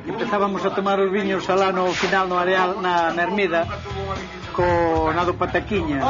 Empezábamos a tomar os viños alá no final no areal, na Ermida, co nado Pataquiña,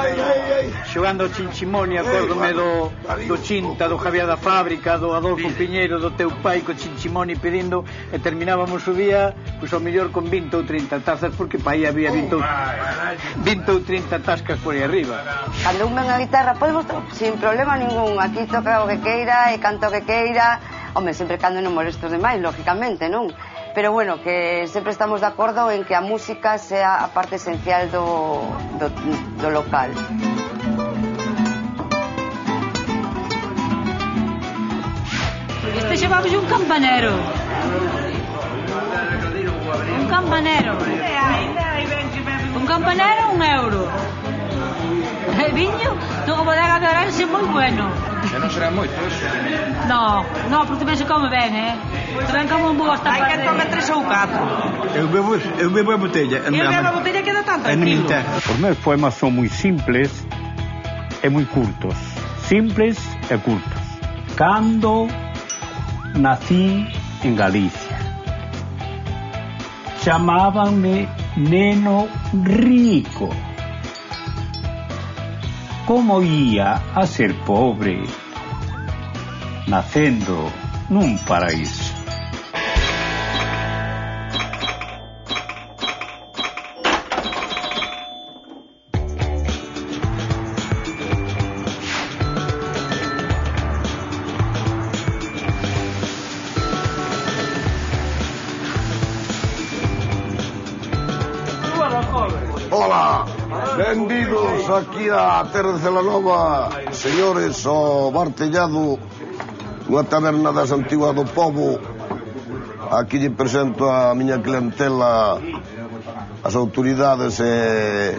xogando ao chinchimoni. Acórdome do Chinta, do Javier da Fábrica, do Adolfo Piñeiro, do teu pai co chinchimoni pedindo, e terminábamos o día pois ao mellor con 20 ou 30 tazas, porque pa aí había 20 ou 30 tascas por aí arriba. Cando unha guitarra podemos sin problema ningún, aquí toca o que queira e canta o que queira, home, sempre cando non molestos demais, lógicamente, non? Pero bueno, que sempre estamos de acordo en que a música sea a parte esencial do local. Este chamamos un campanero. Un campanero. Un campanero, €1. E viño do bodega de Orense moi bueno. E non será moito eso? No, porque tamén se come ben, tamén como un bo hasta hai que tomar 3 ou 4. Eu bebo a botella. E a botella queda tan tranquilo. Os meus poemas son moi simples e moi curtos. Simples e curtos. Cando nací en Galicia, chamábanme Neno Rico. Como ia a ser pobre nacendo nun paraíso? Hola, benvidos aquí a terra de Celanova, señores, ao Bar Tellado, unha taberna das antiguas do povo. Aquí lle presento a miña clientela, as autoridades e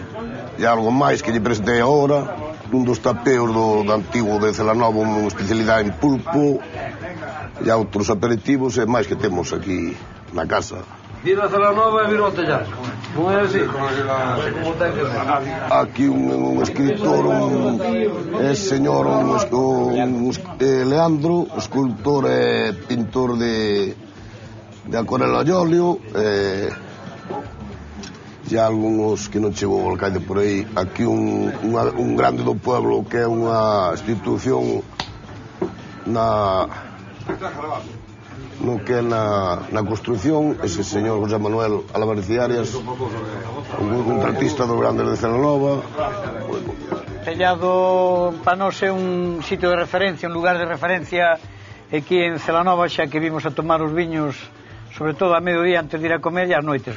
algo máis que lle presentei agora. Un dos tapeos do antigo de Celanova, unha especialidade en pulpo e outros aperitivos e máis que temos aquí na casa. Vira Celanova e vira o Tellado. Non é así? Aquí un escritor, señor Leandro, escultor e pintor de acuarela e óleo, e algúns que non chegou o alcaide por aí. Aquí un grande do pueblo que é unha institución no que é na construcción, ese señor José Manuel Álvarez Arias, un contratista dos grandes de Celanova. Tellado para nós é un sitio de referencia, un lugar de referencia aquí en Celanova, xa que vimos a tomar os viños sobre todo a mediodía antes de ir a comer e ás noites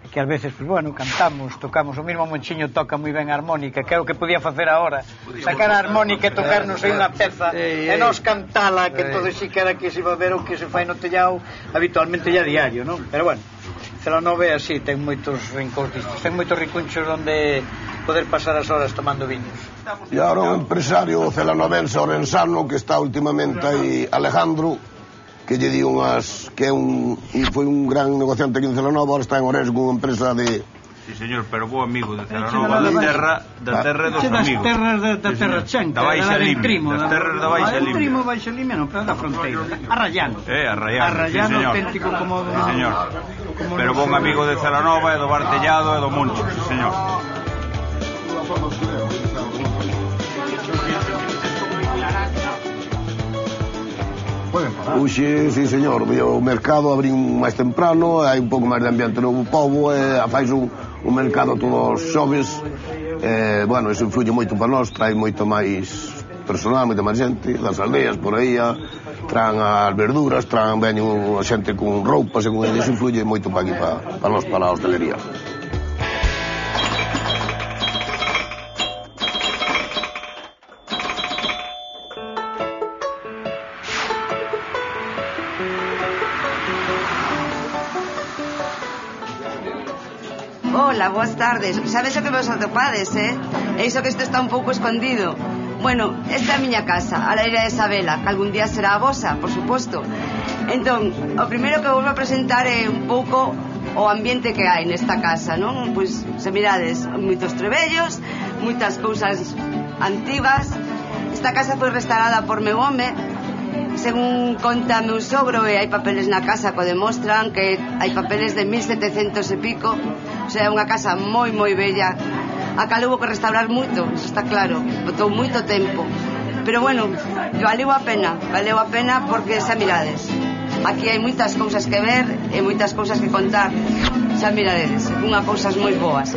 que ás veces, pues bueno, cantamos, tocamos. O mismo Monchiño toca moi ben a armónica, que é o que podía facer agora, sacar a armónica e tocarnos aí unha peza e nos cantala, que todo si que era que se va a ver o que se fai no Tellado habitualmente ya diario, non? Pero bueno, Celanova é así, ten moitos rincóns distintos, ten moitos ricunchos onde poder pasar as horas tomando viños. E agora un empresario celanovense orensano que está últimamente aí, Alejandro, que lle di unhas que foi un gran negociante aquí en Celanova, agora está en Ourense con unha empresa de... Sí, señor, pero bo amigo de Celanova, da terra dos amigos. Da terra chanca, da Baixa Limia, das terras da Baixa Limia. Trimo, Baixa Limia, non, pero da fronteira, Arrayano. Arrayano, auténtico como... Sí, señor. Pero bon amigo de Celanova e do Bar Tellado e do Moncho, sí, señor. Uxe, sí, señor, o mercado abrí máis temprano, hai un pouco máis de ambiente no povo, fais un mercado todos os xoves, bueno, iso influye moito para nós, trae moito máis personal, moita máis xente, das aldeas por aí, traen as verduras, veñen a xente con roupas, e con iso influye moito para aquí, para nós, para a hostelería. Hola, boas tardes. Sabes o que vos atopades, E iso que isto está un pouco escondido. Bueno, esta é a miña casa, a Laira de Isabela, que algún día será a vosa, por suposto. Entón, o primeiro que vos vou presentar é un pouco o ambiente que hai nesta casa, non? Pois, se mirades, moitos trebellos, moitas cousas antigas. Esta casa foi restaurada por meu home, según conta meu sogro, e hai papeles na casa que o demostran, que hai papeles de 1700 e pico, o sea, é unha casa moi bella, a cal houve que restaurar moito, eso está claro, botou moito tempo, pero bueno, valeu a pena porque xa mirades, aquí hai moitas cousas que ver e moitas cousas que contar, xa miradedes, unha cousas moi boas.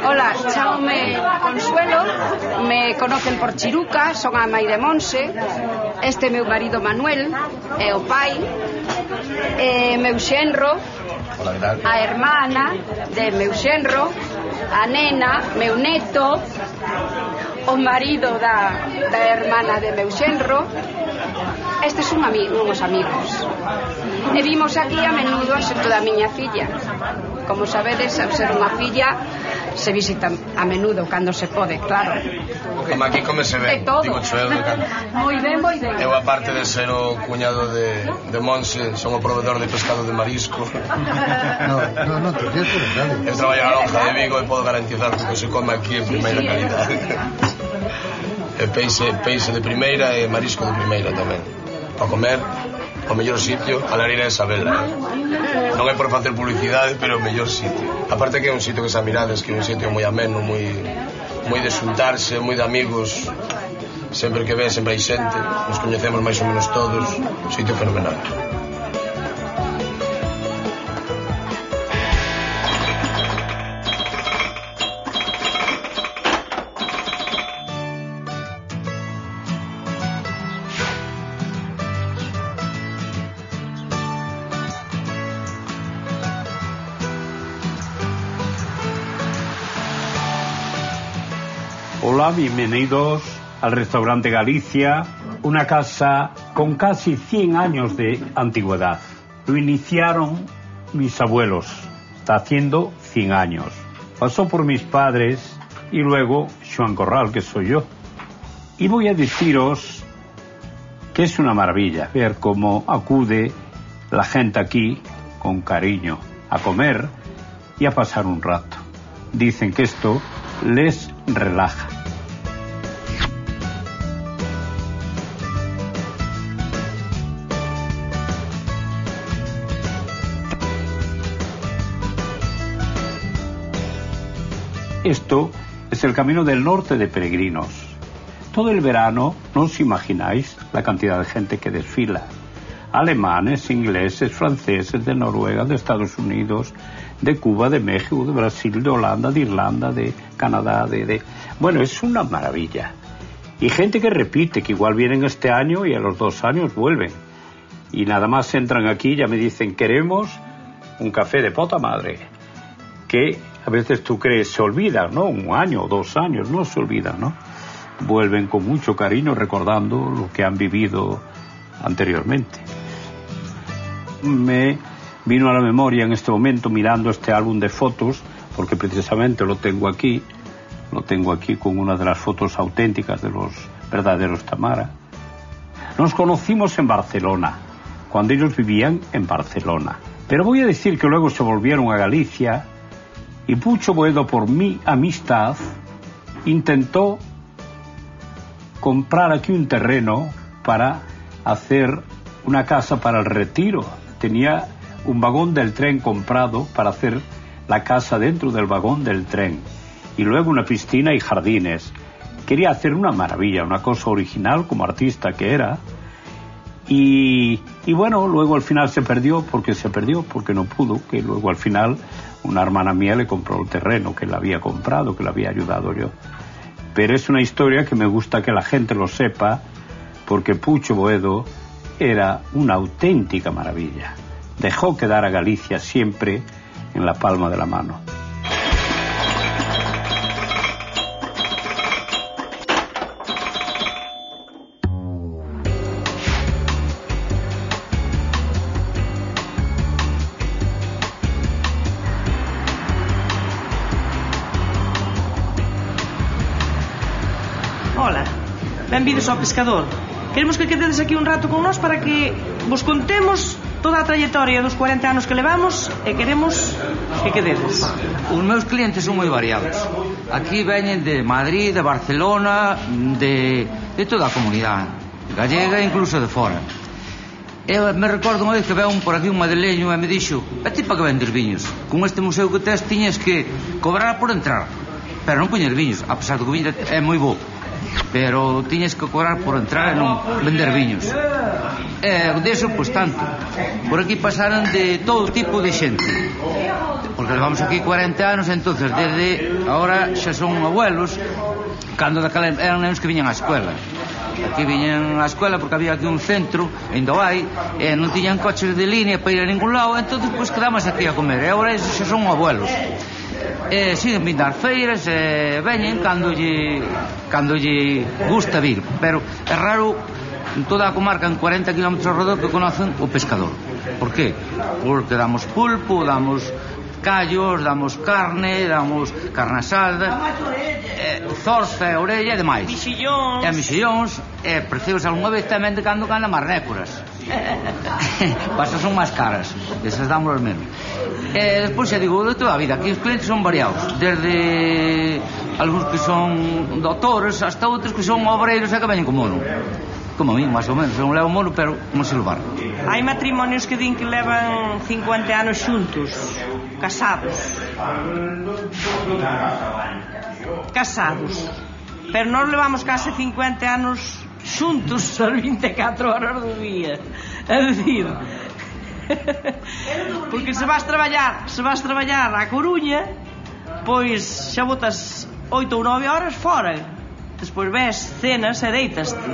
Hola, chámome Consuelo, me conocen por Chiruca, son a mãe de Monse, este é meu marido Manuel, é o pai, meu xenro, a hermana de meu xenro, a nena, meu neto, o marido da hermana de meu xenro. Estes son uns amigos. E vimos aquí a menudo a xunto da miña filla. Como sabedes, ao ser unha filla, se visita a menudo cando se pode, claro. Como aquí comese ben, digo eu. Moi ben. Eu, aparte de ser o cuñado de Monse, son o proveedor de pescado de marisco. No, te tienes que dejar. Eu traballo na lonja de Vigo e podo garantizar que se come aquí en primeira calidad. E peixe de primeira e marisco de primeira tamén. Para comer, o mellor sitio, a lareira de Sabela. Non é por facer publicidade, pero o mellor sitio. Aparte que é un sitio que xa mirades, que é un sitio moi ameno, moi de xuntarse, moi de amigos. Sempre que ven, sempre hai xente, nos coñecemos máis ou menos todos, un sitio fenomenal. Hola, bienvenidos al restaurante Galicia, una casa con casi 100 años de antigüedad. Lo iniciaron mis abuelos, está haciendo 100 años. Pasó por mis padres y luego Joan Corral, que soy yo. Y voy a deciros que es una maravilla ver cómo acude la gente aquí con cariño a comer y a pasar un rato. Dicen que esto les relaja. Esto es el camino del norte de peregrinos. Todo el verano no os imagináis la cantidad de gente que desfila. Alemanes, ingleses, franceses, de Noruega, de Estados Unidos, de Cuba, de México, de Brasil, de Holanda, de Irlanda, de Canadá, Bueno, es una maravilla. Y gente que repite, que igual vienen este año y a los 2 años vuelven. Y nada más entran aquí ya me dicen, queremos un café de puta madre. Que a veces tú crees, se olvidan, ¿no? 1 año o 2 años, no se olvidan, ¿no? Vuelven con mucho cariño recordando lo que han vivido anteriormente. Me vino a la memoria en este momento mirando este álbum de fotos, porque precisamente lo tengo aquí con una de las fotos auténticas de los verdaderos Tamara. Nos conocimos en Barcelona, cuando ellos vivían en Barcelona. Pero voy a decir que luego se volvieron a Galicia y Pucho Boedo, por mi amistad, intentó comprar aquí un terreno para hacer una casa para el retiro. Tenía un vagón del tren comprado para hacer la casa dentro del vagón del tren y luego una piscina y jardines. Quería hacer una maravilla, una cosa original como artista que era. Y bueno, luego al final se perdió porque no pudo, que luego al final una hermana mía le compró el terreno que le había comprado, que le había ayudado yo. Pero es una historia que me gusta que la gente lo sepa, porque Pucho Boedo era una auténtica maravilla. Dejó quedar a Galicia siempre en la palma de la mano. benvidos ao Pescador. Queremos que quededes aquí un rato con nós para que vos contemos toda a trayectoria dos 40 anos que levamos e queremos que quededes. Os meus clientes son moi variados. Aquí veñen de Madrid, de Barcelona, de toda a comunidade gallega, incluso de fora. Eu me recordo unha vez que veu por aquí un madrileño e me dixo: "A ti para que vendes viños? Con este museo que tes tiñes que cobrar por entrar, pero non poñer viños, a pesar de que o viño é moi bo, pero tiñes que cobrar por entrar e non vender viños." E deso, pois tanto. Por aquí pasaron de todo tipo de xente, porque levamos aquí 40 anos, entonces desde agora xa son abuelos, cando daquela eran nenos que viñan á escuela. Aquí viñan á escuela porque había aquí un centro, ainda hai, e non tiñan coches de línea para ir a ningún lado, entonces pois quedamos aquí a comer, e agora esos xa son abuelos. Siguen vindo ás feiras, veñen cando lle gusta vir, pero é raro en toda a comarca, en 40 km ao redor, que conocen o Pescador. Por qué? Porque damos pulpo, damos callos, damos carne, damos carne asada, zorza e orella e demais. Mexillóns, e precios algunha vez tamén de cando gana marnécoras. Pasas son máis caras, esas damos menos. Despois xa digo, de toda a vida, aquí os clientes son variados, desde algúns que son doutores hasta outros que son obreiros e que veñen con mono. Como a mí, máis ou menos, non levo mono, pero non sei levar. Hai matrimonios que din que levan 50 anos xuntos, casados, pero nós levamos case 50 anos xuntos as 24 horas do día. É dicir, porque se vas traballar á Coruña, pois xa botas 8 ou 9 horas fora. Despois ves, cenas e deitaste,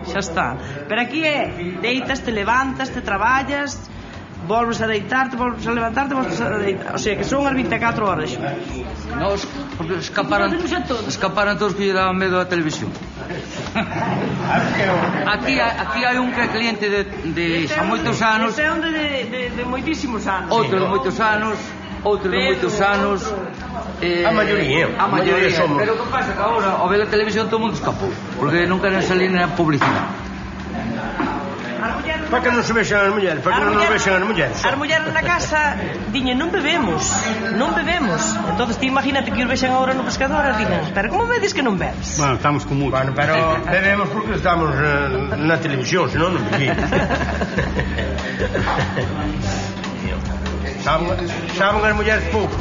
xa está. Pero aquí é, deitas, te levantas, te traballas, volves a deitarte, volves a levantarte, volves a deitar. O sea, que son as 24 horas. Nos, porque escaparon todos que lle daban medo a televisión. Aquí hai un que é cliente de xa moitos anos. Este é un de moitísimos anos. Outro de moitos anos. A maioría somos. Pero o que pasa que agora ao ver a televisión todo o mundo escapou, porque non queren salir na publicidade. Para que non se vexan as mulleres, para que non nos vexan as mulleres. As mulleres na casa diñen: non bebemos. Entonces ti imagínate que os vexan agora no Pescador e digan: pero como vedes que non bebes? Bueno, estamos con mucho. Bueno, pero bebemos porque estamos na televisión, senón non bebemos. Saben as mulleres pouco.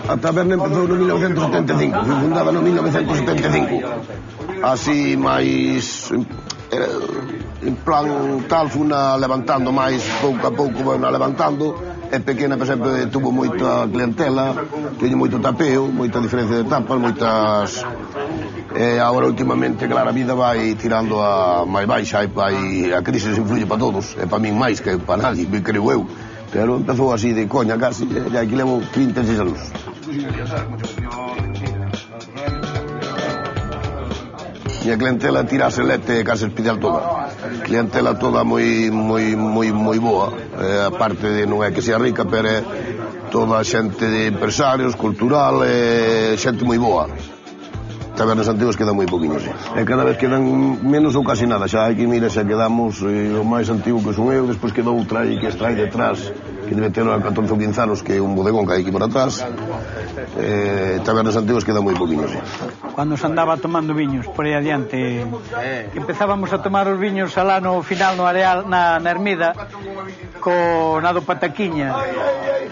A taberna empezou no 1975, foi fundada no 1975. Así máis en plan tal funa levantando máis pouco a pouco, bueno, levantando. É pequena, pero sempre tuvo moita clientela, teño moito tapeo, moita diferencia de tapas, moitas... Agora últimamente, claro, a vida vai tirando a máis baixa, a crise se influye para todos, e para min máis que para nadie, creo eu. Pero empezou así de coña casi, e aquí levo 36 anos. E a clientela tirase lete case especial toda. Clientela toda moi boa. A parte de non é que sea rica, pero é toda xente de empresarios, cultural, xente moi boa. Tabernas antigas quedan moi poquinhos. E cada vez quedan menos ou casi nada. Xa hai que mira, xa quedamos o máis antigo que son eu, despois queda outra aí que está aí detrás, que debe ter 14 ou 15 anos, que é un bodegón que hai aquí por atrás. Tabernas antigas quedan moi poquinhos. Cando se andaba tomando viños por aí adiante, empezábamos a tomar os viños alá no final no areal, na Ermida, na do Pataquiña,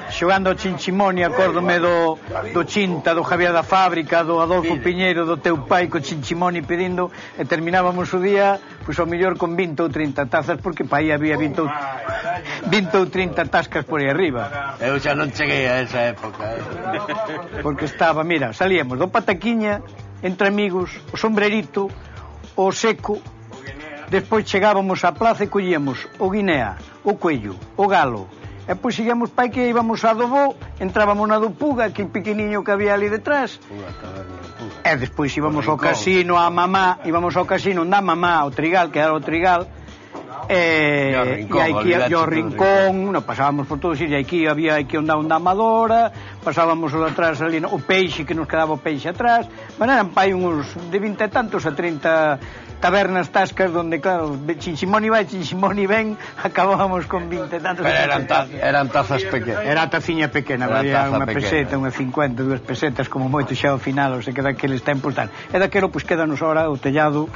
xogando ao chinchimoni. Acórdome do Chinta, do Javier da Fábrica, do Adolfo Piñeiro, do teu pai co chinchimoni pedindo, e terminábamos o día pois ao mellor con 20 ou 30 tazas, porque pa aí había 20 ou 30 tascas por aí arriba. Eu xa non cheguei a esa época, porque estaba, mira, salíamos do Pataquiña entre amigos, o sombrerito, o seco, despois chegábamos á plaza e collíamos o guinea, o coello, o galo, e pois seguíamos pai que íbamos a Dobó, entrábamos na do Puga, aquel pequeniño que había ali detrás, e despois íbamos ao casino, a mamá, íbamos ao casino da mamá, ao Trigal, que era o Trigal, e aquí o rincón, pasábamos por todo, e aquí había onda amadora, pasábamos atrás ali, o peixe, que nos quedaba o peixe atrás, eran pai uns de 20 e tantos a 30 tabernas tascas donde, claro, chinchimoni vai, chinchimoni ven, acabábamos con 20 e tantos. Eran tazas pequenas. Era a taciña pequena, había unha peseta, unha 50, 2 pesetas, como moito xa ao final, o sea, que daqueles tempos tal. E daquelo, pois, quedanos ahora o tellado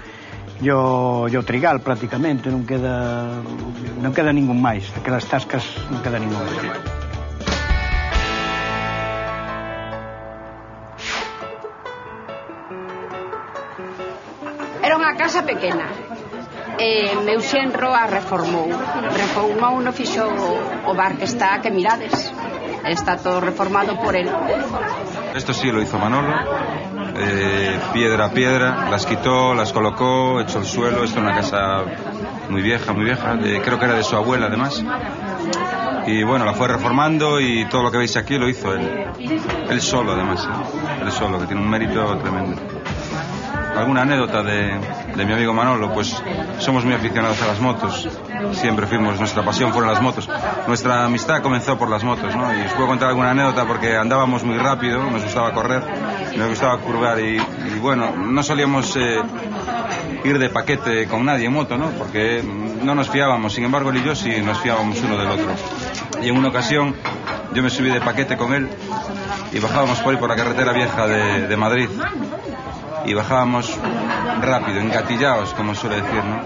e o trigal, prácticamente, non queda ningún máis, aquelas tascas non queda ningún máis. Era unha casa pequena. Meu xenro a reformou no fixo o bar que está, que mirades. Está todo reformado por él. Esto sí lo hizo Manolo, piedra a piedra, las quitó, las colocó, echó el suelo. Esto es una casa muy vieja, creo que era de su abuela además. Y bueno, la fue reformando y todo lo que veis aquí lo hizo él solo además, él solo, que tiene un mérito tremendo. ¿Alguna anécdota de mi amigo Manolo? Pues somos muy aficionados a las motos. Siempre nuestra pasión fueron las motos. Nuestra amistad comenzó por las motos, ¿no? Y os puedo contar alguna anécdota porque andábamos muy rápido, nos gustaba correr, nos gustaba curvar y bueno, no solíamos ir de paquete con nadie en moto, ¿no? Porque no nos fiábamos. Sin embargo, él y yo sí nos fiábamos uno del otro. Y en una ocasión yo me subí de paquete con él y bajábamos por ahí por la carretera vieja de Madrid. Y bajábamos rápido, engatillados, como suele decir, ¿no?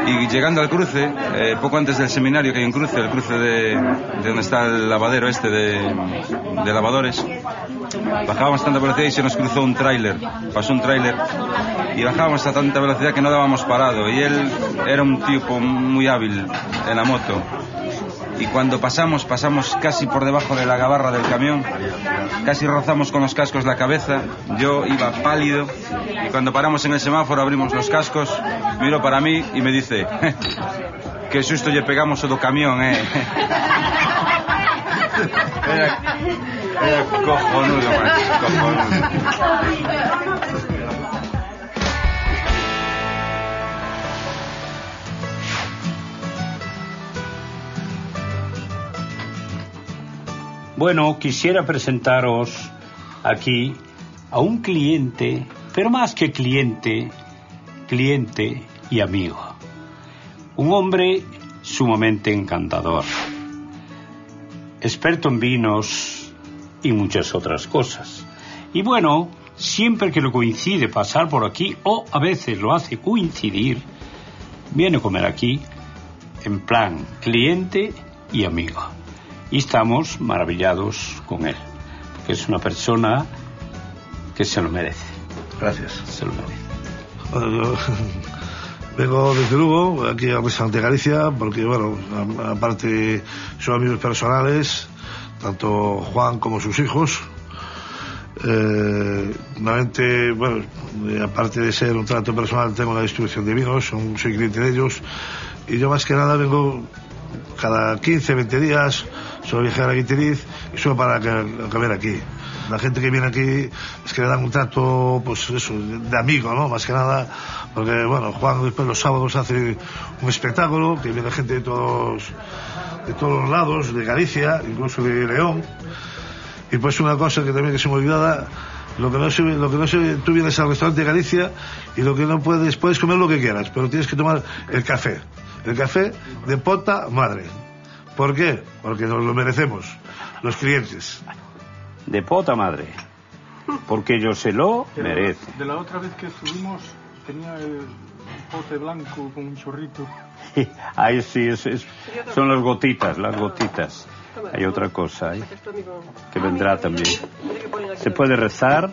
Y llegando al cruce, poco antes del seminario, que hay un cruce, el cruce de donde está el lavadero de lavadores, bajábamos a tanta velocidad y se nos cruzó un tráiler, pasó un tráiler, y bajábamos a tanta velocidad que no dábamos parado, y él era un tipo muy hábil en la moto. Y cuando pasamos casi por debajo de la gabarra del camión, casi rozamos con los cascos la cabeza, yo iba pálido, y cuando paramos en el semáforo abrimos los cascos, miró para mí y me dice, qué susto lle pegamos o do camión, Era cojonudo, macho, cojonudo. Bueno, quisiera presentaros aquí a un cliente, pero más que cliente y amigo. Un hombre sumamente encantador, experto en vinos y muchas otras cosas. Y bueno, siempre que lo coincide pasar por aquí, o a veces lo hace coincidir, viene a comer aquí en plan cliente y amigo. Y estamos maravillados con él, porque es una persona que se lo merece. Gracias. Se lo merece. Bueno, yo vengo desde Lugo, aquí al restaurante Galicia, porque, bueno, aparte son amigos personales, tanto Juan como sus hijos. Normalmente, bueno, aparte de ser un trato personal, tengo una distribución de vinos, soy cliente de ellos, y yo más que nada vengo cada 15, 20 días, suelo viajar a Guitiriz y suelo parar a comer aquí. La gente que viene aquí es que le dan un trato, pues eso, de amigo, ¿no? Más que nada, porque, bueno, Juan después los sábados hace un espectáculo, que viene gente de todos los lados, de Galicia, incluso de León. Y pues una cosa que también que se me olvidaba, lo que no se, tú vienes al restaurante de Galicia y lo que no puedes comer lo que quieras, pero tienes que tomar el café de puta madre. ¿Por qué? Porque nos lo merecemos, los clientes. De puta madre, porque ellos se lo merecen. De la otra vez que estuvimos tenía el pote blanco con un chorrito. Ahí sí, son las gotitas. Hay otra cosa ahí que vendrá también. Se puede rezar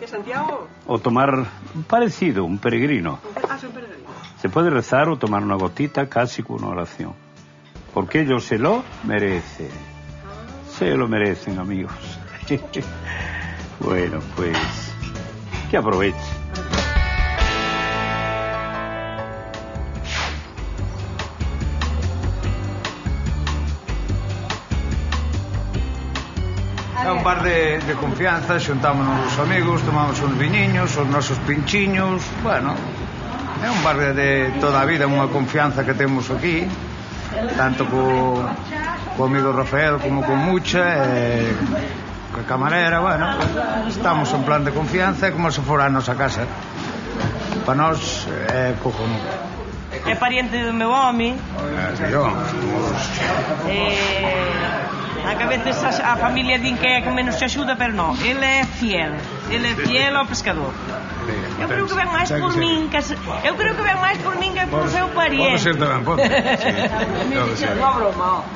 o tomar parecido, un peregrino. Se puede rezar o tomar una gotita casi con una oración. Porque ellos se lo merecen. Se lo merecen, amigos. Bueno, pues que aprovechen. É un bar de confianza, xuntámonos os amigos, tomamos uns viñiños, os nosos pinchiños, bueno, É un bar de toda a vida, unha confianza que temos aquí, tanto co amigo Rafael como con Mucha, coa camarera, bueno, estamos en plan de confianza, como se fora a nosa casa. Para nós é cojonudo. É pariente do meu home. A que a veces a familia din que é que menos se axuda, pero non, ele é fiel ao pescador. Eu creo que ven máis por min que por seu pariente. Pode ser tamén, pode. Sí, non broma.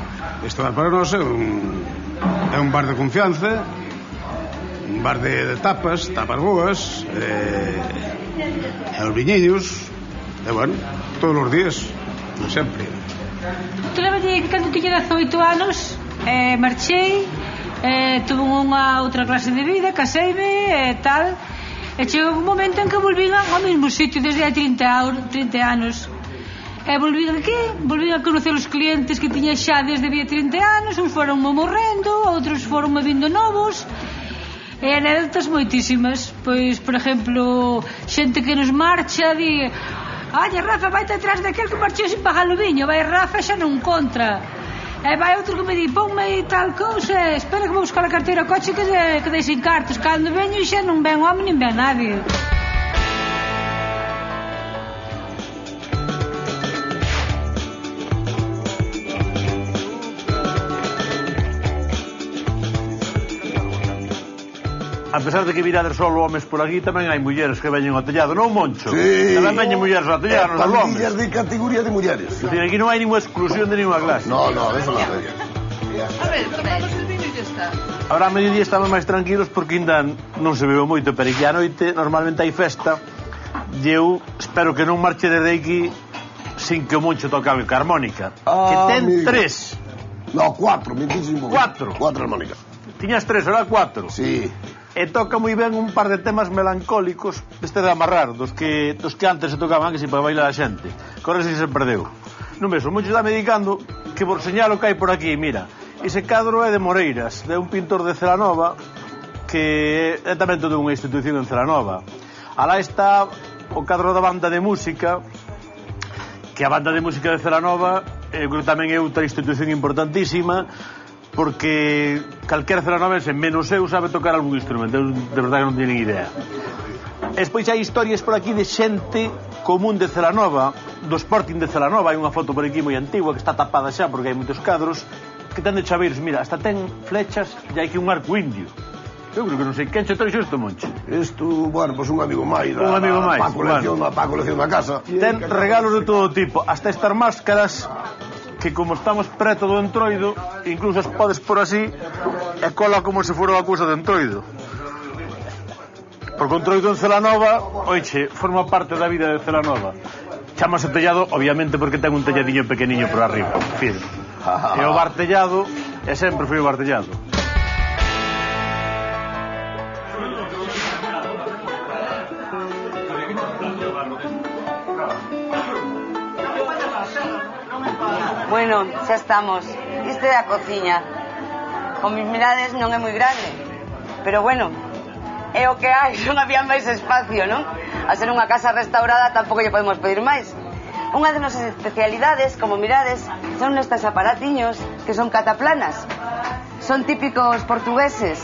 Este bar para nós é un bar de confianza, un bar de tapas boas, os viñeños, e bueno, todos os días, sempre. Tu lembras que cando tiña 18 anos marchei, tuve unha outra clase de vida, caseime e tal, e chegou un momento en que volvín ao mesmo sitio desde hai 30 anos. E volvín a conocer os clientes que tiña xa desde había 30 anos, uns foron morrendo, outros foron vindo novos, e anécdotas moitísimas. Pois, por exemplo, xente que nos marcha di: "Oye, Rafa, vai atrás daquel que marchou sin pagar o viño". Vai Rafa xa non contra. E vai outro que me di: "Ponme aí tal cousa, espera que vou buscar a carteira ao coche que dei sin cartos". Cando veño xa non ven home nin ven nadie. A pesar de que virades solo homes por aquí, tamén hai mulleres que veñen ao tellado, non, Moncho? Sí. Tamén veñen mulleres ao tellado, non homes. Pandillas de categoría de mulleres. Es decir, aquí non hai ninguna exclusión de ninguna clase. No, eso non hai. Ahora a mediodía estamos máis tranquilos porque ainda non se bebe moito, pero aquí a noite normalmente hai festa e eu espero que non marche desde aquí sin que o Moncho toque a harmónica. Que ten 3. No, 4, mentísimo. 4 harmónicas. Tiñas 3, ahora 4. Sí. E toca moi ben un par de temas melancólicos deste de amarrar, dos que antes se tocaban que se para bailar a xente. Corre si se perdeu. Non ves, o Moncho está me dedicando que por señalo que hai por aquí, mira. Ese cadro é de Moreiras, de un pintor de Celanova, que é tamén toda unha institución en Celanova. Alá está o cadro da banda de música, que a banda de música de Celanova creo tamén é outra institución importantísima, porque calquera celanovense menos eu sabe tocar algún instrumento. Eu de verdade non teño idea. Despois hai historias por aquí de xente común de Celanova, do Sporting de Celanova. Hai unha foto por aquí moi antigua que está tapada xa porque hai moitos cadros que ten de chaveiros, mira, hasta ten flechas e hai que un arco indio. Eu creo que non sei quen che trouxe isto, Moncho. Isto, bueno, pois un amigo máis un amigo máis, pa colección da casa. Ten regalos de todo tipo, hasta estas máscaras que como estamos preto do entroido, incluso as podes por así e cola como se fora a cousa do entroido. Porque o entroido en Celanova, oiche, forma parte da vida de Celanova. Chámase tellado, obviamente, porque ten un telladiño pequeniño por arriba, fíjate. E o bar tellado, e sempre foi o bar tellado. Bueno, xa estamos. Isto é a cociña. Con mis mirades non é moi grande, pero bueno, é o que hai, non había máis espacio, non? A ser unha casa restaurada tampouco lle podemos pedir máis. Unha das nosas especialidades, como mirades, son nestes aparatiños que son cataplanas. Son típicos portugueses.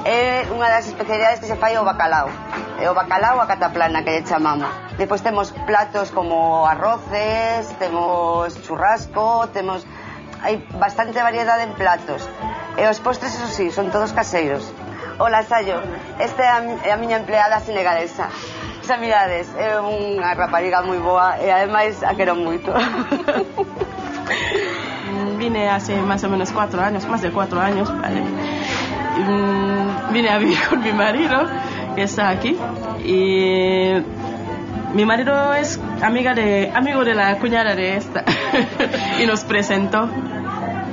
É unha das especialidades que se fai o bacalao. É o bacalao a cataplana que lle chamamos. Depois temos platos como arroces, temos churrasco, temos... Hai bastante variedade en platos. E os postres, eso sí, son todos caseiros. Ola, Sayo, esta é a miña empleada senegalesa. Xa mirades, é unha rapariga moi boa e ademais a quero moito. Vine hace más o menos 4 años, más de 4 años, vale. Vine a vivir con mi marido, que está aquí, y mi marido es amigo de la cuñada de esta, y nos presentó,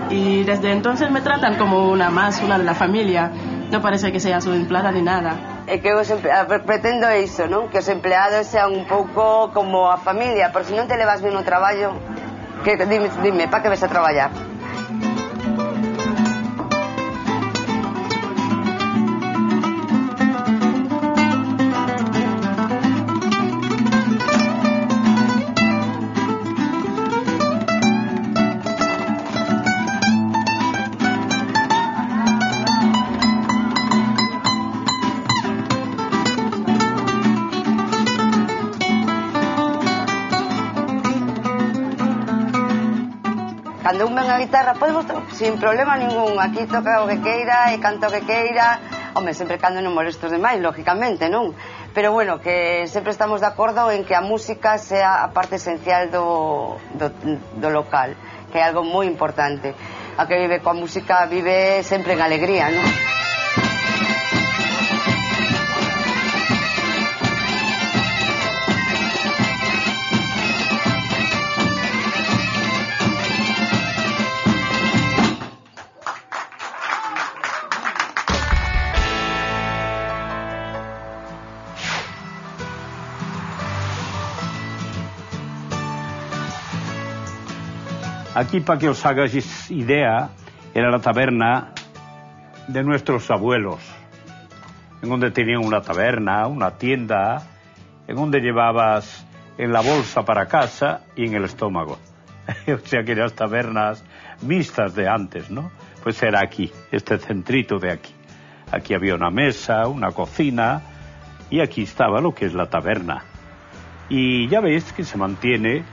y desde entonces me tratan como una de la familia, no parece que sea su empleada ni nada. É que pretendo iso, non? Que os empleados sean un pouco como a familia, porque se non te levas ben o traballo, que dime, para que ves a traballar? cando un ven a guitarra, podemos sin problema ningún, aquí toca o que queira e canta o que queira, home, sempre cando non molestos demais, lógicamente, non? Pero bueno, que sempre estamos de acordo en que a música sea a parte esencial do local, que é algo moi importante. A que vive coa música vive sempre en alegría, non? Aquí, para que os hagáis idea, era la taberna de nuestros abuelos, en donde tenían una taberna, una tienda, en donde llevabas en la bolsa para casa y en el estómago. O sea, que las tabernas mixtas de antes, ¿no? Pues era aquí, este centrito de aquí. Aquí había una mesa, una cocina, y aquí estaba lo que es la taberna. Y ya veis que se mantiene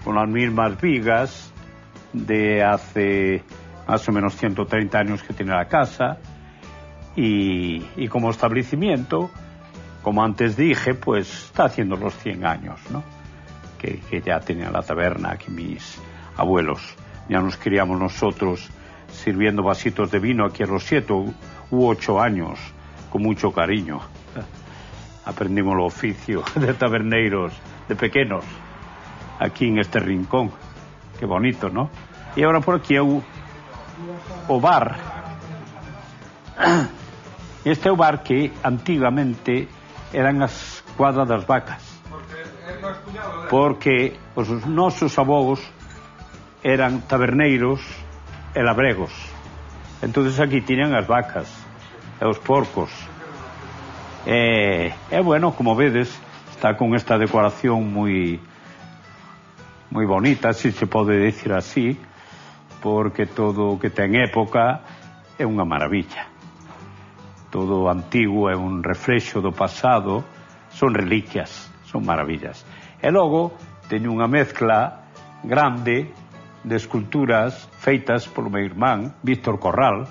con las mismas vigas de hace más o menos 130 años que tiene la casa, y como establecimiento, como antes dije, pues está haciendo los 100 años, ¿no? Que ya tenía la taberna aquí mis abuelos. Ya nos criamos nosotros sirviendo vasitos de vino aquí a los 7 u 8 años, con mucho cariño. Aprendimos el oficio de taberneiros de pequeños aquí en este rincón. Qué bonito, ¿no? Y ahora por aquí hay o bar. Este é o bar que antigamente eran as cuadras das vacas, porque os nosos avós eran taberneiros e labregos. Entonces aquí tiñan as vacas e os porcos. E bueno, como vedes, está con esta decoración moi bonita, si se pode decir así, porque todo o que ten época é unha maravilla. Todo antigo é un reflexo do pasado, son reliquias, son maravillas. E logo teño unha mezcla grande de esculturas feitas polo meu irmán Víctor Corral,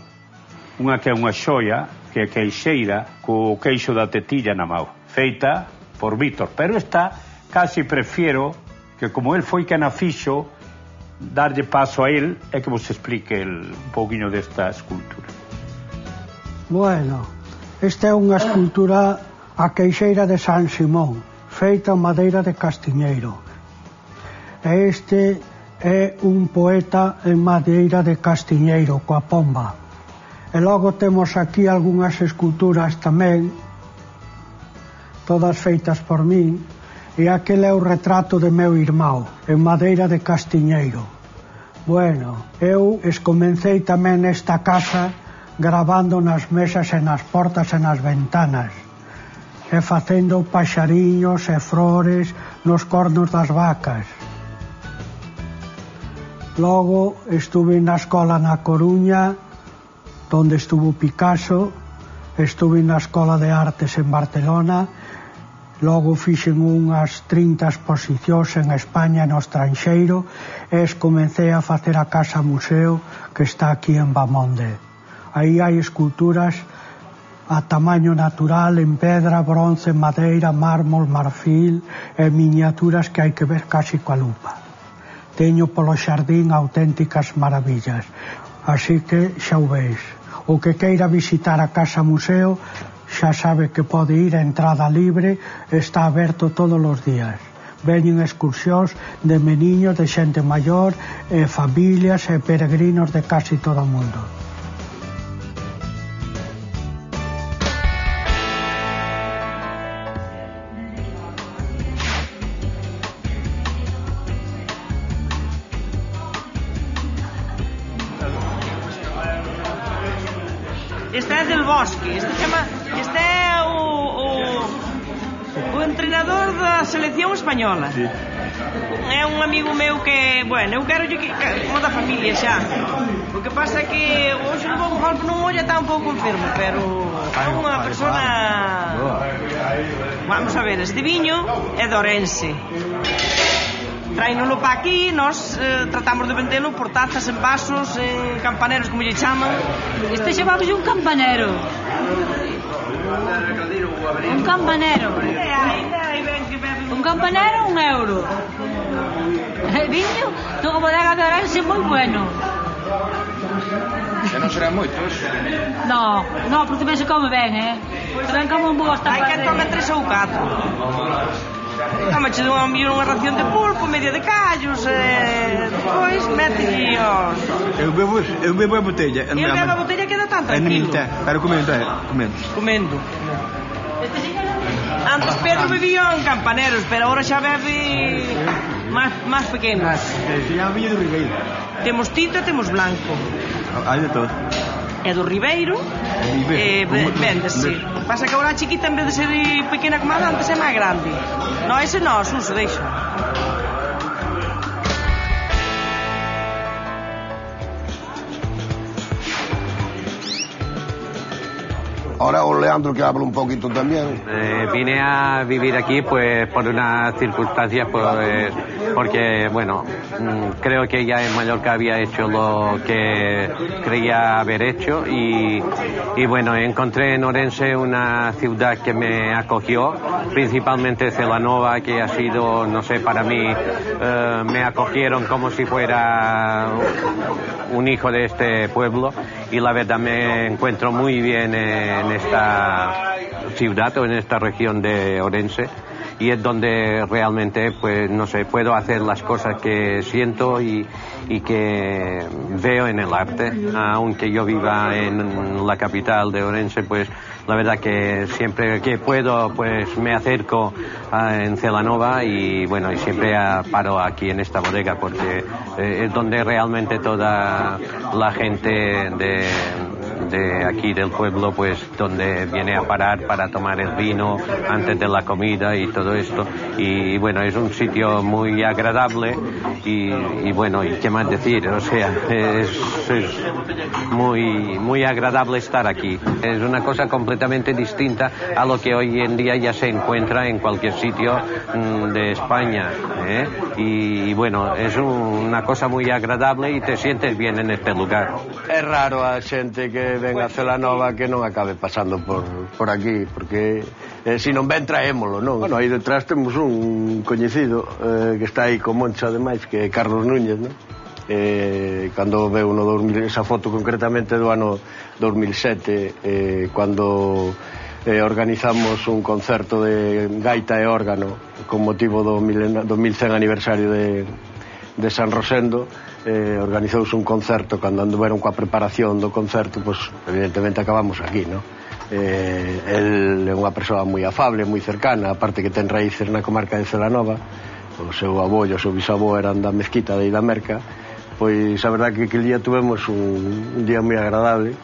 unha que é unha xoia, que é queixeira co queixo da tetilla na mão, feita por Víctor, pero esta casi prefiero que, como él foi quen a fixo, darlle paso a él e que vos explique un pouquiño desta escultura. Bueno, esta é unha escultura a queixeira de San Simón, feita en madeira de castiñeiro. E este é un poeta en madeira de castiñeiro, coa pomba. E logo temos aquí algunhas esculturas tamén, todas feitas por min, e aquel é o retrato de meu irmão, en madeira de castiñeiro. Bueno, eu escomencei tamén nesta casa gravando nas mesas e nas portas e nas ventanas, e facendo paxariños e flores nos cornos das vacas. Logo estuve na escola na Coruña, donde estuvo Picasso, estuve na Escola de Artes en Barcelona, logo fixen unhas 30 exposicións en España e no estranxeiro, e comecei a facer a Casa Museo que está aquí en Bamonde. Aí hai esculturas a tamaño natural, en pedra, bronce, madeira, mármol, marfil e miniaturas que hai que ver casi coa lupa. Teño polo xardín auténticas maravillas, así que xa o veis. O que queira visitar a Casa Museo xa sabe que pode ir a entrada libre, está aberto todos os días. Veñen excursións de meniños, de xente maior, familias e peregrinos de casi todo o mundo. Este é del Bosque, este é o entrenador da selección española. Sí. É un amigo meu que, bueno, eu quero como da familia xa. O que pasa é que hoxe levou un golpe non olla, está un pouco enfermo, pero é unha persona... Vamos a ver, este viño é de Orense. traínolo pa aquí, nós tratamos de vendelo por tazas, en vasos, campaneros, como lle chaman. Este chamamos un campanero. Un campanero. Un campanero, €1. Viño dunha bodega de Orense moi bueno. Que non serán moitos. No, porque tamén se come ben, tamén como un bo hasta. Hai que tome 3 ou 4. Tómache unha ración de pulpo, media de callos, depois mete os... Eu bebo a botella. Eu bebo a botella queda tan tranquilo. Pero comendo. Antes Pedro bebía en campaneros, pero ahora xa bebe máis pequenos. Se llama Viño do Ribeiro. Temos tinto e temos blanco. Hai de todo. É do Ribeiro, véndese. Pasa que agora a chiquita, en vez de ser pequena como a antes, é máis grande. No, ese non, uso, deixo. Ahora o Leandro que habla un poquito también. Vine a vivir aquí pues por unas circunstancias pues, porque bueno, creo que ya en Mallorca había hecho lo que creía haber hecho y bueno, encontré en Orense una ciudad que me acogió, principalmente Celanova, que ha sido, no sé, para mí me acogieron como si fuera un hijo de este pueblo y la verdad me encuentro muy bien en esta ciudad o en esta región de Orense y es donde realmente pues no sé, puedo hacer las cosas que siento y que veo en el arte. Aunque yo viva en la capital de Orense, pues la verdad que siempre que puedo pues me acerco en Celanova y bueno, y siempre paro aquí en esta bodega porque es donde realmente toda la gente de aquí del pueblo pues donde viene a parar para tomar el vino antes de la comida y todo esto y bueno, es un sitio muy agradable y bueno, y qué más decir, o sea, es muy agradable estar aquí. Es una cosa completamente distinta a lo que hoy en día ya se encuentra en cualquier sitio de España, y bueno, es una cosa muy agradable y te sientes bien en este lugar. É raro a xente que ven a Celanova que non acabe pasando por aquí, porque se non ven traémolo, non? Bueno, aí detrás temos un coñecido que está aí con Moncho ademais, que é Carlos Núñez, non? Cando veu no 2000, esa foto concretamente do ano 2007, cando organizamos un concerto de gaita e órgano con motivo do 1100 aniversario de San Rosendo, organizouse un concerto. Cando anduveron coa preparación do concerto, pois evidentemente acabamos aquí, non? El é unha persoa moi afable, moi cercana, aparte que ten raíces na comarca de Celanova, o seu avó e o seu bisavó eran da mezquita de Idamerca. Pois a verdad que aquel día tuvemos un día moi agradable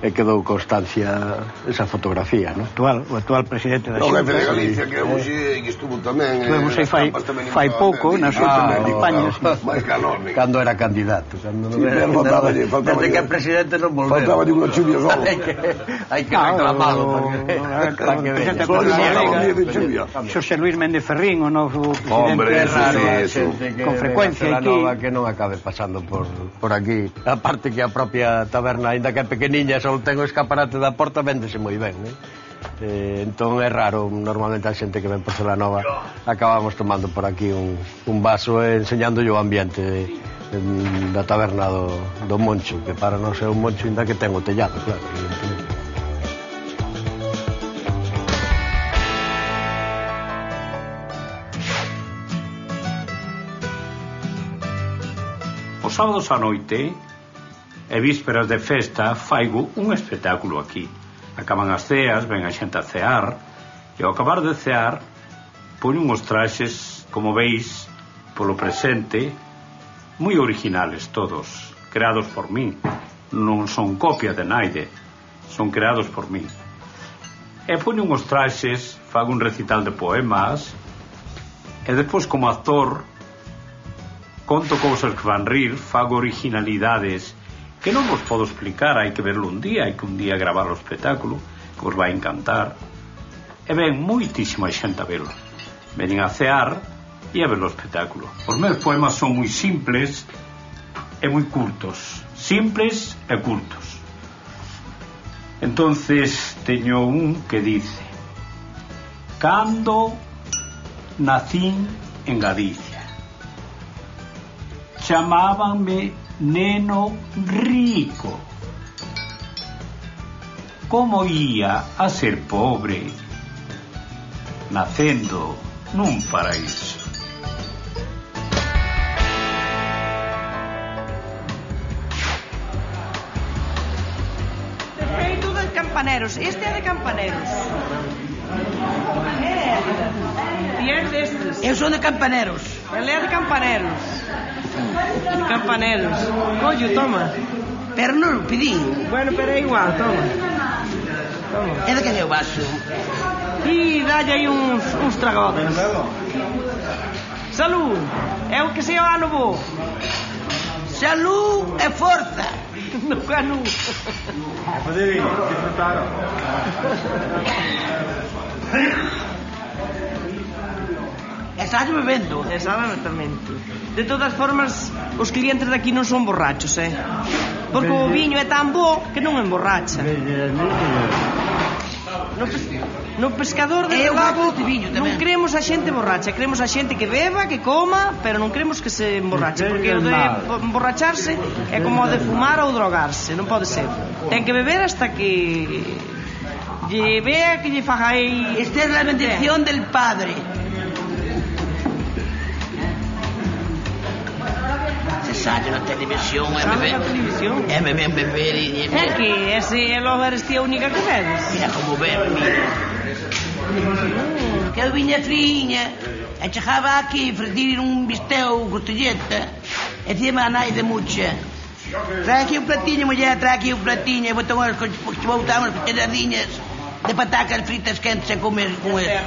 e quedou constancia esa fotografía, non? O actual presidente da Xunta. O jefe de Galicia que estuvo tamén. Estuvemos aí fai pouco nas últimas campañas. Máis canónico. Cando era candidato. Desde que é presidente non volveu. Faltaba unha chuvia só. Hai que reclamalo para que veña. Xosé Luis Méndez Ferrín, o novo presidente, con frecuencia aquí. Que non acabe pasando por aquí. Aparte que a propia taberna, ainda que é pequeniña, só ten o escaparate da porta, véndese moi ben, entón é raro. Normalmente a xente que ven por Celanova acabamos tomando por aquí un vaso e enseñándolle o ambiente da taberna do Moncho, que para non ser un Moncho ainda que ten o tellado, claro, evidentemente. Os sábados á noite e vísperas de festa faigo un espectáculo aquí. Acaban as ceas, ven a xente a cear e ao acabar de cear poño uns traxes, como veis polo presente, moi originales todos, creados por min. Non son copia de naide, son creados por min. E poño uns traxes, fago un recital de poemas e depois como actor conto cousas que van rir, fago originalidades que non vos podo explicar, hai que verlo un día, hai que un día gravar o espectáculo, que vos vai encantar. E ven moitísima xente a verlo. Venen a cear e a ver o espectáculo. Os meus poemas son moi simples e moi curtos. Simples e curtos. Entonces teño un que dice: cando nacín en Galicia, chamábanme neno rico. Como ía a ser pobre nacendo nun paraíso? Feito de campaneros. Este é de campaneros. E é destes. Eu son de campaneros. Ele é de campaneros. De campaneros. Collo, toma. Pero non o pedín. Bueno, pero é igual, toma. É de que é o vaso? E dalle aí uns tragodes. Salud. É o que se o ano bo. Salud e forza. No canu. Poderín, disfrutaron. Estás bebendo? Exactamente. De todas formas, os clientes de aquí non son borrachos, porque o viño é tan bo que non emborracha. No pescador de Lago non queremos a xente borracha, queremos a xente que beba, que coma, pero non queremos que se emborrache, porque o de emborracharse é como o de fumar ou drogarse, non pode ser. Ten que beber hasta que lle vea que lle faga aí. Esta é a bendición del Padre. Sale na televisión e me ven beber e... É que ese é logo eres ti a única que bebes. Mira como bebe, mira. Que eu viña friña e chegaba aquí fredir un bisteu costilleta e dicíame a nai de mucha: trae aquí un platiño, muller, trae aquí un platiño, e botan unhas cucharadiñas de patacas fritas quentes a comer con eso.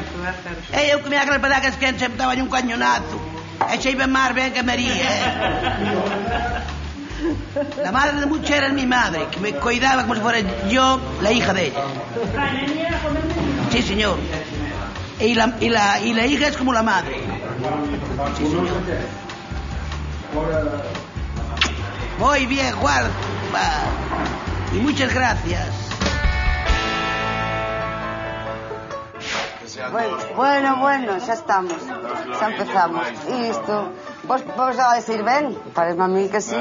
E eu comía aquelas patacas quentes e botaba un cañonazo. E se iba mar, ben que María. La madre de mucha era mi madre, que me cuidaba como si fuera yo la hija de ella. Sí, señor. Y la hija es como la madre. Sí, señor. Muy bien, guarda. Y muchas gracias. Bueno, xa estamos. Xa empezamos. Isto, vos a decir ben? Parece a mí que sí.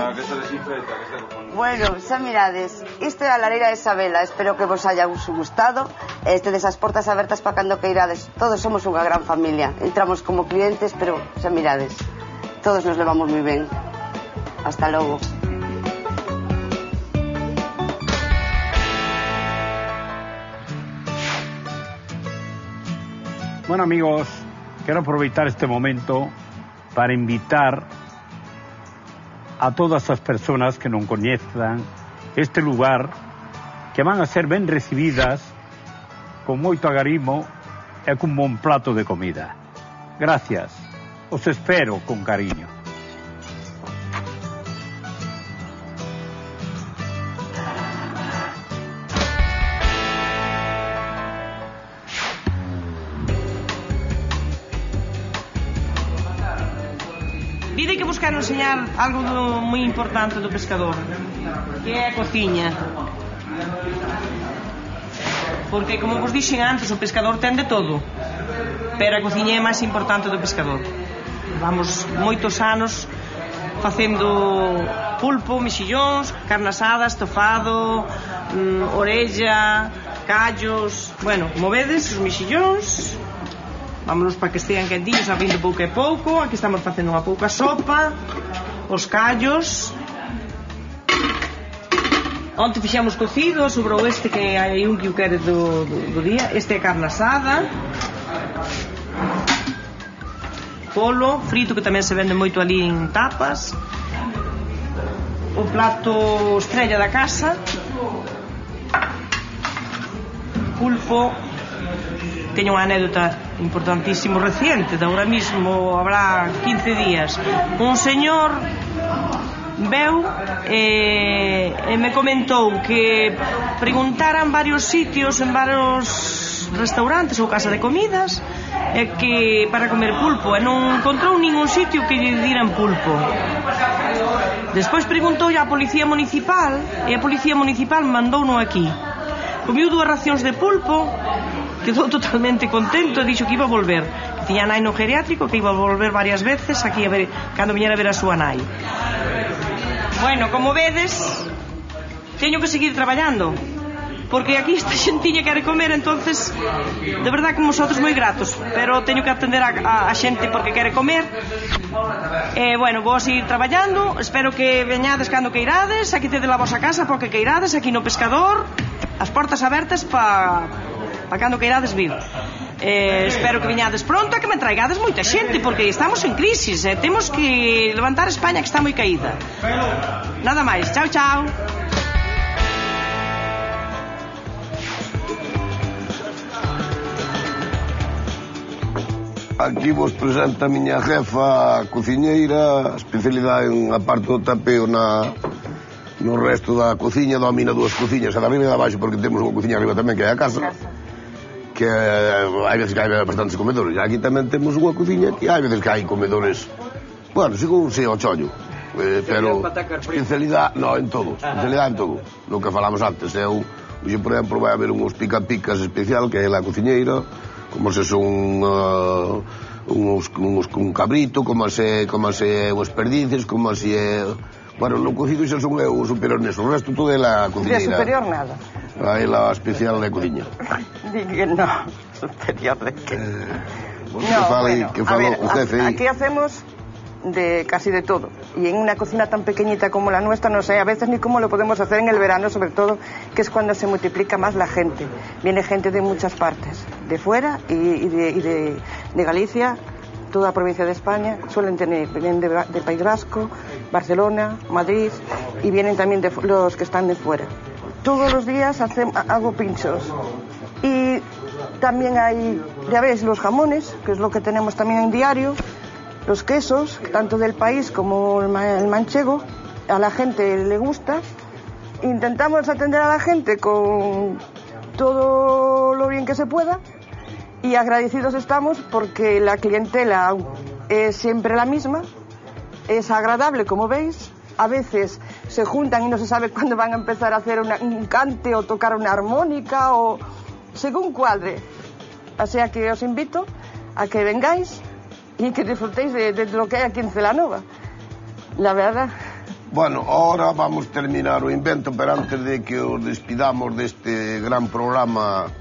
Bueno, xa mirades, isto é a lareira de Isabela. Espero que vos haya gustado. Tedes as portas abertas para cando que irades. Todos somos unha gran familia. Entramos como clientes, pero xa mirades, todos nos levamos moi ben. Hasta logo. Bueno, amigos, quiero aprovechar este momento para invitar a todas as persoas que non coñezan este lugar, que van a ser ben recibidas con moito agarimo e con bon plato de comida. Gracias. Os espero con cariño. Vide que vos quero enseñar algo moi importante do pescador, que é a cociña. Porque, como vos dixen antes, o pescador ten de todo, pero a cociña é máis importante do pescador. Vamos moitos anos facendo pulpo, mexillóns, carne asada, estofado, orella, callos. Bueno, como vedes, os mexillóns, vámonos para que estean quentinhos, abrindo pouco e pouco. Aquí estamos facendo unha pouca sopa. Os callos. Onte fixamos cocido, sobrou este que hai un que o quere do día. Este é carne asada. Polo frito, que tamén se vende moito ali en tapas. O plato estrella da casa. Pulpo. Teño unha anécdota importantísimo reciente, de ahora mismo habrá 15 días. Un señor veu e me comentou que preguntaran varios sitios en varios restaurantes ou casa de comidas que para comer pulpo e non encontrou ningún sitio que lle diran pulpo. Despois preguntou á policía municipal e a policía municipal mandouno aquí. Comiu 2 racións de pulpo, quedou totalmente contento e dixo que iba a volver, que tiña nai no geriátrico, que iba a volver varias veces aquí a ver, cando viñera a ver a súa nai. Bueno, como vedes, teño que seguir traballando, porque aquí esta xentiña quere comer, entonces de verdad que vosotros moi gratos, pero teño que atender a xente porque quere comer. Bueno, vou seguir traballando, espero que veñades cando queirades, aquí tedes a vosa casa porque queirades, aquí no Pescador, as portas abertas para cando queirades vir. Espero que viñades pronto e que me traigades moita xente, porque estamos en crisis, temos que levantar España, que está moi caída. Nada máis, chao, chao. Aquí vos presenta a miña jefa cociñeira, especialidade en a parte do tapeo no resto da cociña, domina 2 cociñas, a da arriba e da baixo, porque temos unha cociña arriba tamén que é a casa, que hai veces que hai bastantes comedores. Aquí tamén temos unha cociña que hai veces que hai comedores, bueno, según se o chollo, pero especialidade, no, en todo, especialidade en todo, no que falamos antes. Eu, por exemplo, vai haber uns pica-picas especial, que é a cociñeira, como se son un cabrito, como se os perdices, como se é... Bueno, no cocido xa son eu o superior neso, o resto todo é la cociñeira. De superior nada. É la especial de cociña. Digue, no, superior de que... Que fala o jefe aí. Aquí hacemos de casi de todo, y en una cocina tan pequeñita como la nuestra no sé a veces ni cómo lo podemos hacer en el verano, sobre todo que es cuando se multiplica más la gente. Viene gente de muchas partes, de fuera y de Galicia, toda la provincia de España, vienen del País Vasco, Barcelona, Madrid, y vienen también los que están de fuera. Todos los días hago pinchos, y también hay, ya ves, los jamones, que es lo que tenemos también en diario. Los quesos, tanto del país como el manchego, a la gente le gusta. Intentamos atender a la gente con todo lo bien que se pueda y agradecidos estamos porque la clientela es siempre la misma, es agradable, como veis. A veces se juntan y no se sabe cuándo van a empezar a hacer un cante o tocar una armónica o según cuadre. O sea que os invito a que vengáis y que disfrutéis de lo que hay aquí en Celanova, la verdad. Bueno, ahora vamos a terminar o invento, pero antes de que os despidamos deste gran programa,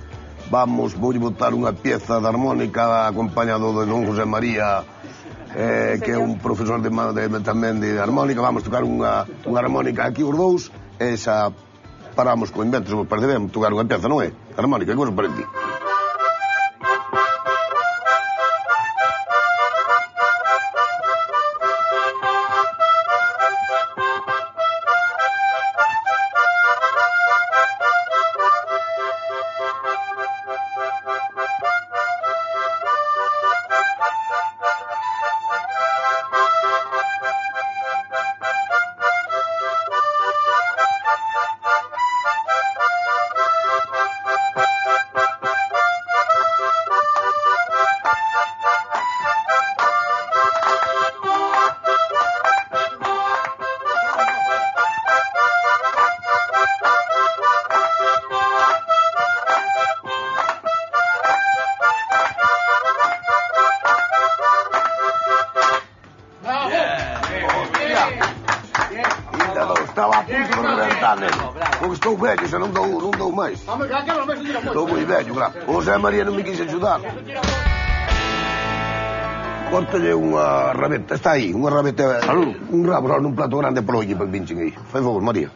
vou botar unha pieza de armónica acompañado de don José María, que é un profesor tamén de armónica. Vamos tocar unha armónica aquí os dous, e xa paramos co invento, se vos parece ben, tocar unha pieza, non é? Armónica, que vos parece? Porque estou velho, xa non dou máis. Estou moi vello, claro. O José María non me quise ajudar. Córtalle unha rabeta, está aí, unha rabeta, un rabo nun plato grande para o olle para que pinchen aí. Fai favor, María.